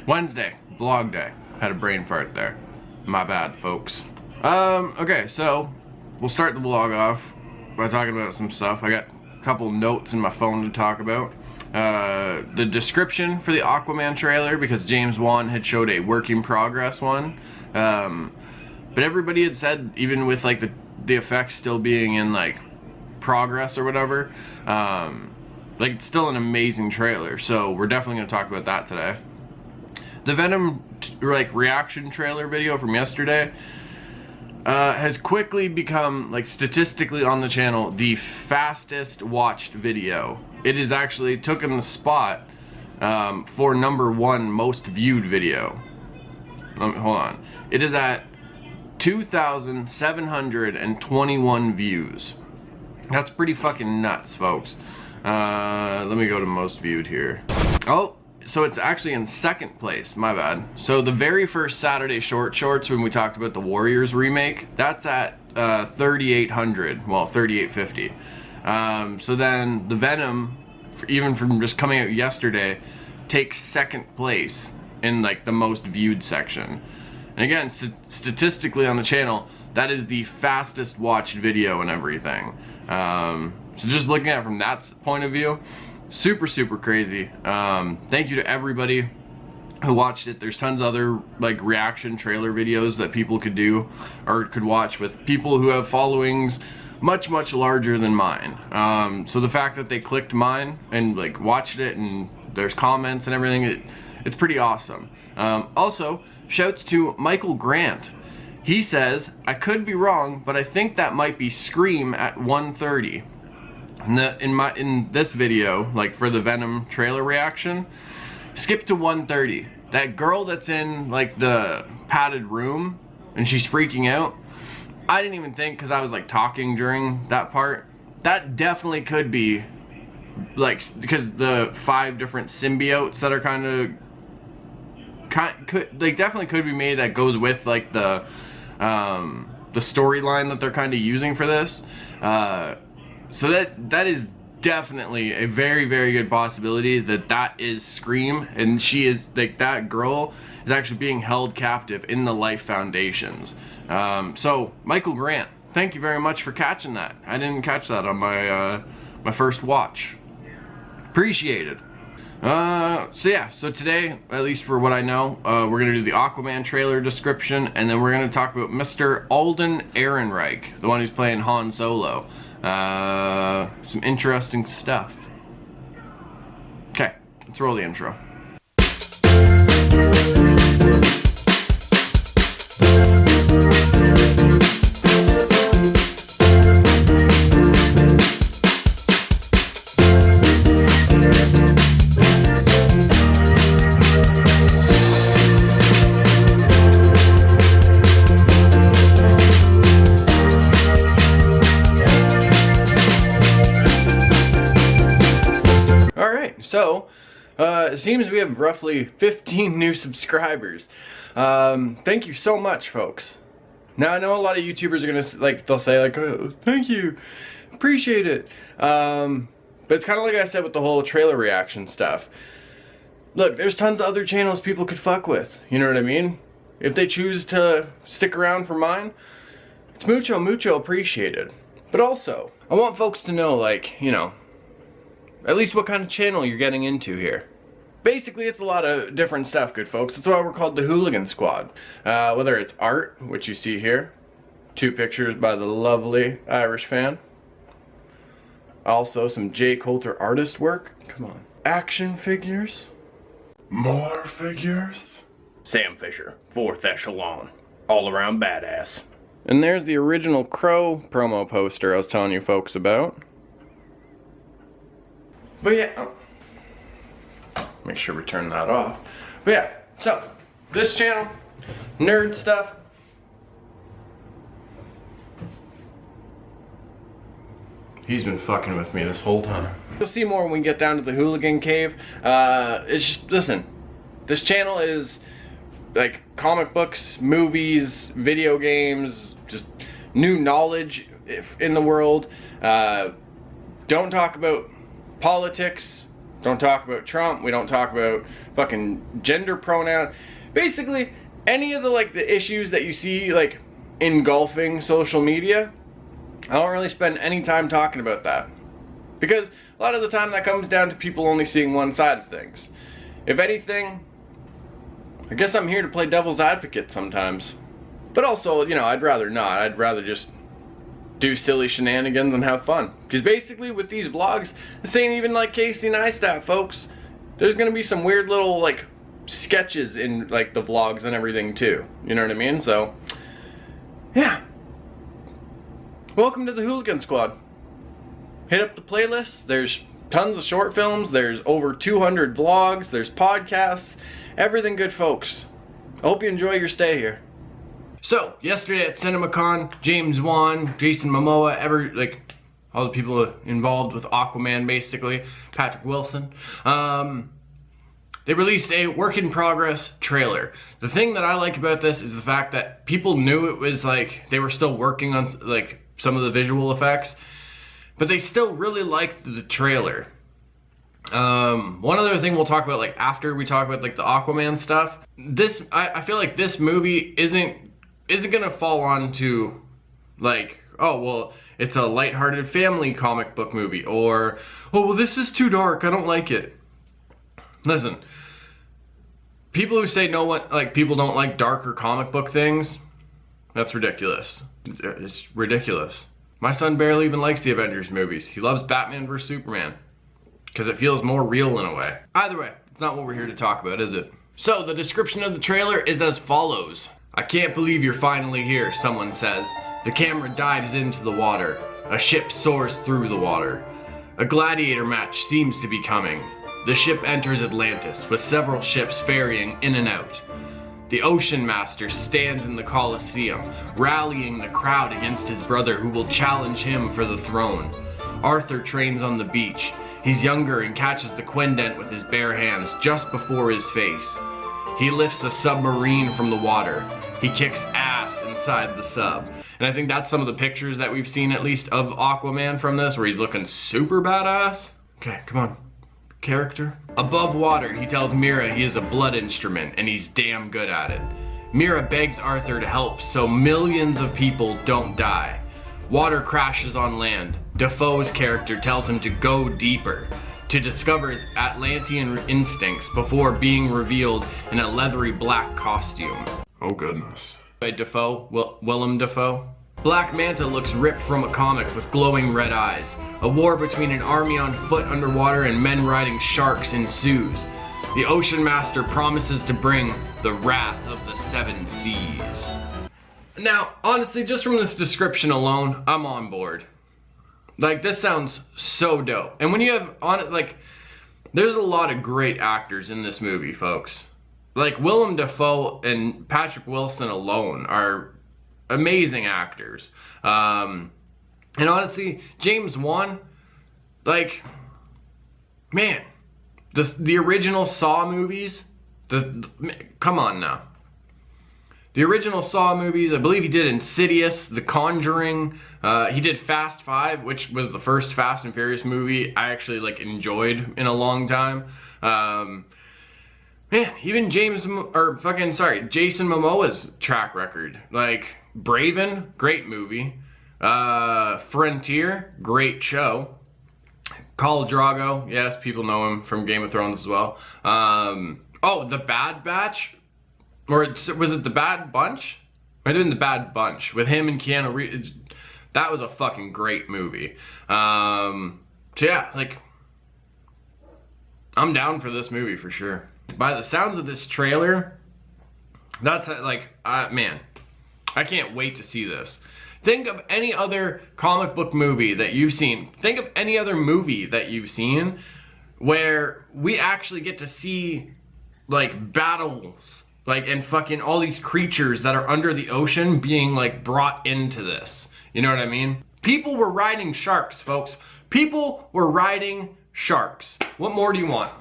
Wednesday, vlog day. Had a brain fart there. My bad, folks. Okay, so we'll start the vlog off by talking about some stuff. I got a couple notes in my phone to talk about. The description for the Aquaman trailer, because James Wan had showed a work in progress one. But everybody had said, even with like the effects still being in like progress or whatever, like it's still an amazing trailer. So we're definitely gonna talk about that today. The Venom like reaction trailer video from yesterday has quickly become, like, statistically on the channel, the fastest watched video. It is actually taken the spot for #1 most viewed video. Hold on. It is at 2,721 views. That's pretty fucking nuts, folks. Let me go to most viewed here. Oh, so it's actually in second place, my bad. So the very first Saturday Shorts when we talked about the Warriors remake, that's at 3,800, well, 3,850. So then the Venom, even from just coming out yesterday, takes second place in like the most viewed section. And again, statistically on the channel, that is the fastest watched video and everything. So just looking at it from that point of view, super crazy. Thank you to everybody who watched it. There's tons of other like reaction trailer videos that people could do or could watch with people who have followings much larger than mine. So the fact that they clicked mine and like watched it and there's comments and everything, it's pretty awesome. Also, shouts to Michael Grant. He says, I could be wrong, but I think that might be Scream at 1:30. In this video, like for the Venom trailer reaction, skip to 1:30. That girl that's in like the padded room and she's freaking out, I didn't even think, because I was like talking during that part, that definitely could be like, because the 5 different symbiotes that are definitely could be made that goes with like the storyline that they're kind of using for this. So that is definitely a very good possibility that is Scream, and she is like, that girl is actually being held captive in the Life Foundations. So Michael Grant, thank you very much for catching that. I didn't catch that on my my first watch. Appreciate it. So yeah, so today, at least for what I know, we're gonna do the Aquaman trailer description, and then we're gonna talk about Mr. Alden Ehrenreich, the one who's playing Han Solo. Some interesting stuff. Okay, let's roll the intro. So, it seems we have roughly 15 new subscribers. Thank you so much, folks. Now, I know a lot of YouTubers are gonna, like, they'll say, like, oh, thank you, appreciate it. But it's kind of like I said with the whole trailer reaction stuff. Look, there's tons of other channels people could fuck with, you know what I mean? If they choose to stick around for mine, it's mucho appreciated. But also, I want folks to know, like, you know, at least what kind of channel you're getting into here. Basically, it's a lot of different stuff, good folks. That's why we're called the Hooligan Squad. Whether it's art, which you see here, 2 pictures by the lovely Irish fan. Also, some Jay Coulter artist work. Come on. Action figures. More figures. Sam Fisher, 4th echelon. All around badass. And there's the original Crow promo poster I was telling you folks about. But yeah, make sure we turn that off. But yeah, so this channel, nerd stuff. He's been fucking with me this whole time. You'll see more when we get down to the Hooligan Cave. It's just, listen, this channel is like comic books, movies, video games, just new knowledge in the world. Don't talk about politics, Don't talk about Trump. We don't talk about fucking gender pronouns. Basically, any of the like the issues that you see like engulfing social media, I don't really spend any time talking about that. Because a lot of the time that comes down to people only seeing one side of things. If anything, I guess I'm here to play devil's advocate sometimes. But also, you know, I'd rather not. I'd rather just do silly shenanigans and have fun. Because basically with these vlogs, this ain't even like Casey Neistat, folks. There's gonna be some weird little like sketches in like the vlogs and everything too. You know what I mean? So, yeah. Welcome to the Hooligan Squad. Hit up the playlist. There's tons of short films. There's over 200 vlogs. There's podcasts. Everything good, folks. I hope you enjoy your stay here. So, yesterday at CinemaCon, James Wan, Jason Momoa, all the people involved with Aquaman, basically, Patrick Wilson, they released a work-in-progress trailer. The thing that I like about this is the fact that people knew it was like, they were still working on like some of the visual effects, but they still really liked the trailer. One other thing we'll talk about like after we talk about like the Aquaman stuff, I feel like this movie isn't gonna fall onto like, oh well, it's a lighthearted family comic book movie, or oh well, this is too dark, I don't like it. Listen, people who say people don't like darker comic book things, that's ridiculous. It's ridiculous. My son barely even likes the Avengers movies. He loves Batman vs Superman because it feels more real in a way. Either way, it's not what we're here to talk about, is it? So the description of the trailer is as follows. "I can't believe you're finally here," someone says. The camera dives into the water. A ship soars through the water. A gladiator match seems to be coming. The ship enters Atlantis, with several ships ferrying in and out. The Ocean Master stands in the Colosseum, rallying the crowd against his brother who will challenge him for the throne. Arthur trains on the beach. He's younger and catches the Quindent with his bare hands just before his face. He lifts a submarine from the water. He kicks ass inside the sub. And I think that's some of the pictures that we've seen, at least, of Aquaman from this, where he's looking super badass. Okay, come on. Character. Above water, he tells Mira he is a blood instrument, and he's damn good at it. Mira begs Arthur to help so millions of people don't die. Water crashes on land. Defoe's character tells him to go deeper, to discover his Atlantean instincts before being revealed in a leathery black costume. Oh goodness. By Defoe, Willem Dafoe. Black Manta looks ripped from a comic with glowing red eyes. A war between an army on foot underwater and men riding sharks ensues. The Ocean Master promises to bring the wrath of the seven seas. Now, honestly, just from this description alone, I'm on board. Like, this sounds so dope. And when you have on it, like, there's a lot of great actors in this movie, folks. Like, Willem Dafoe and Patrick Wilson alone are amazing actors. And honestly, James Wan, like, man, the original Saw movies, come on now. The original Saw movies, I believe he did Insidious, The Conjuring, he did Fast 5, which was the first Fast and Furious movie I actually, like, enjoyed in a long time. Man, even Jason Momoa's track record. Like, Braven, great movie. Frontier, great show. Khal Drogo, yes, people know him from Game of Thrones as well. Oh, The Bad Batch? Or was it The Bad Bunch? I did The Bad Bunch with him and Keanu Reeves. That was a fucking great movie. So yeah, like, I'm down for this movie for sure. By the sounds of this trailer, that's like, man, I can't wait to see this. Think of any other comic book movie that you've seen. Think of any other movie that you've seen where we actually get to see, like, battles, like, and fucking all these creatures that are under the ocean being, like, brought into this. You know what I mean? People were riding sharks, folks. People were riding sharks. What more do you want?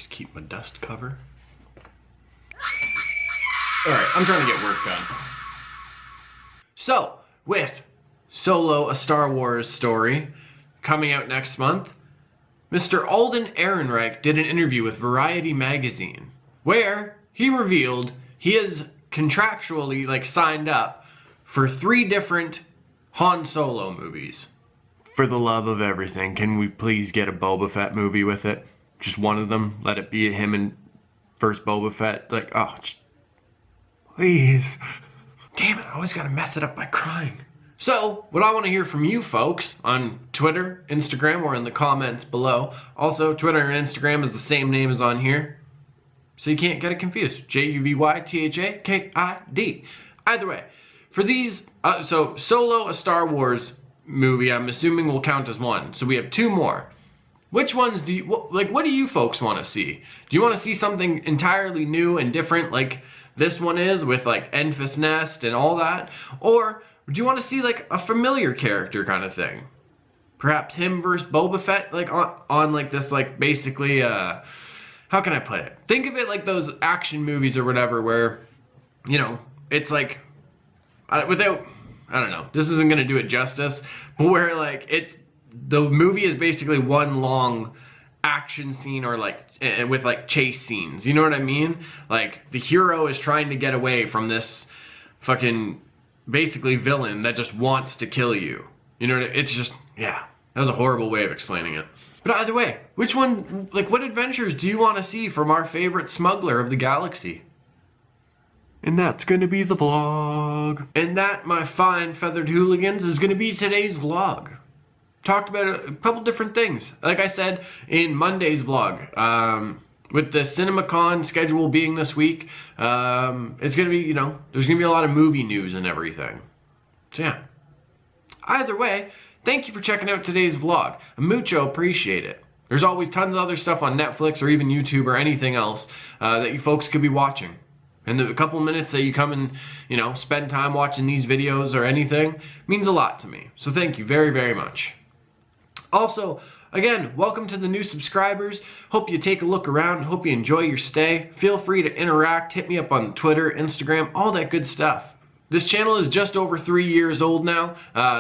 always keep my dust cover. Alright, I'm trying to get work done. So, with Solo, a Star Wars story, coming out next month, Mr. Alden Ehrenreich did an interview with Variety magazine, where he revealed he is contractually, like, signed up for 3 different Han Solo movies. For the love of everything, can we please get a Boba Fett movie with it? Just one of them. Let it be him and first Boba Fett. Like, oh, please. Damn it, I always gotta mess it up by crying. So, what I want to hear from you folks on Twitter, Instagram, or in the comments below. Also, Twitter and Instagram is the same name as on here, so you can't get it confused. JuvyThaKid. Either way, for these, so Solo, a Star Wars movie, I'm assuming will count as one. So we have 2 more. Which ones do you, what do you folks want to see? Do you want to see something entirely new and different like this one is with like Enfys Nest and all that? Or do you want to see like a familiar character kind of thing? Perhaps him versus Boba Fett, like on like this, like basically, how can I put it? Think of it like those action movies or whatever where, you know, it's like, I don't know, this isn't going to do it justice, but where like the movie is basically one long action scene or like with like chase scenes, you know what I mean? Like the hero is trying to get away from this fucking basically villain that just wants to kill you. You know, it's just, yeah, that was a horrible way of explaining it. But either way, which one, like what adventures do you want to see from our favorite smuggler of the galaxy? And that's gonna be the vlog. And that, my fine feathered hooligans, is gonna be today's vlog. Talked about a couple different things. Like I said in Monday's vlog, with the CinemaCon schedule being this week, it's gonna be, you know, there's gonna be a lot of movie news and everything. So yeah. Either way, thank you for checking out today's vlog. I mucho appreciate it. There's always tons of other stuff on Netflix or even YouTube or anything else that you folks could be watching. And the couple minutes that you come and, you know, spend time watching these videos or anything means a lot to me. So thank you very, very much. Also, again, welcome to the new subscribers. Hope you take a look around. Hope you enjoy your stay. Feel free to interact. Hit me up on Twitter, Instagram, all that good stuff. This channel is just over 3 years old now.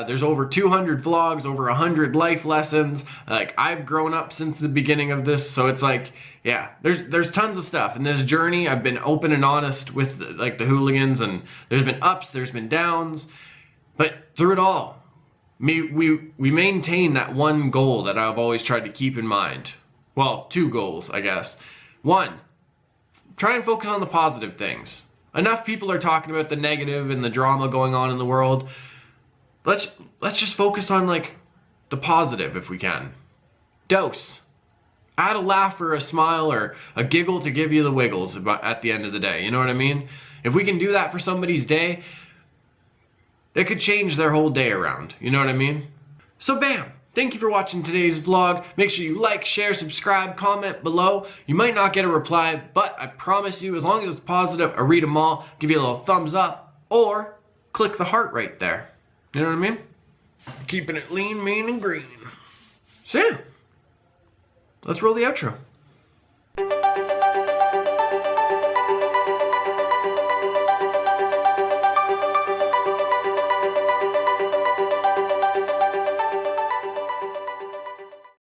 There's over 200 vlogs, over 100 life lessons. Like, I've grown up since the beginning of this, so it's like, yeah, there's tons of stuff. In this journey, I've been open and honest with like the hooligans, and there's been ups, there's been downs, but through it all, we maintain that one goal that I've always tried to keep in mind. Well, 2 goals, I guess. 1, try and focus on the positive things. Enough people are talking about the negative and the drama going on in the world. Let's just focus on like the positive if we can. Dose. Add a laugh or a smile or a giggle to give you the wiggles at the end of the day. You know what I mean? If we can do that for somebody's day, it could change their whole day around. You know what I mean? So bam! Thank you for watching today's vlog. Make sure you like, share, subscribe, comment below. You might not get a reply, but I promise you, as long as it's positive, I read them all, give you a little thumbs up, or click the heart right there. You know what I mean? Keeping it lean, mean, and green. So yeah, let's roll the outro.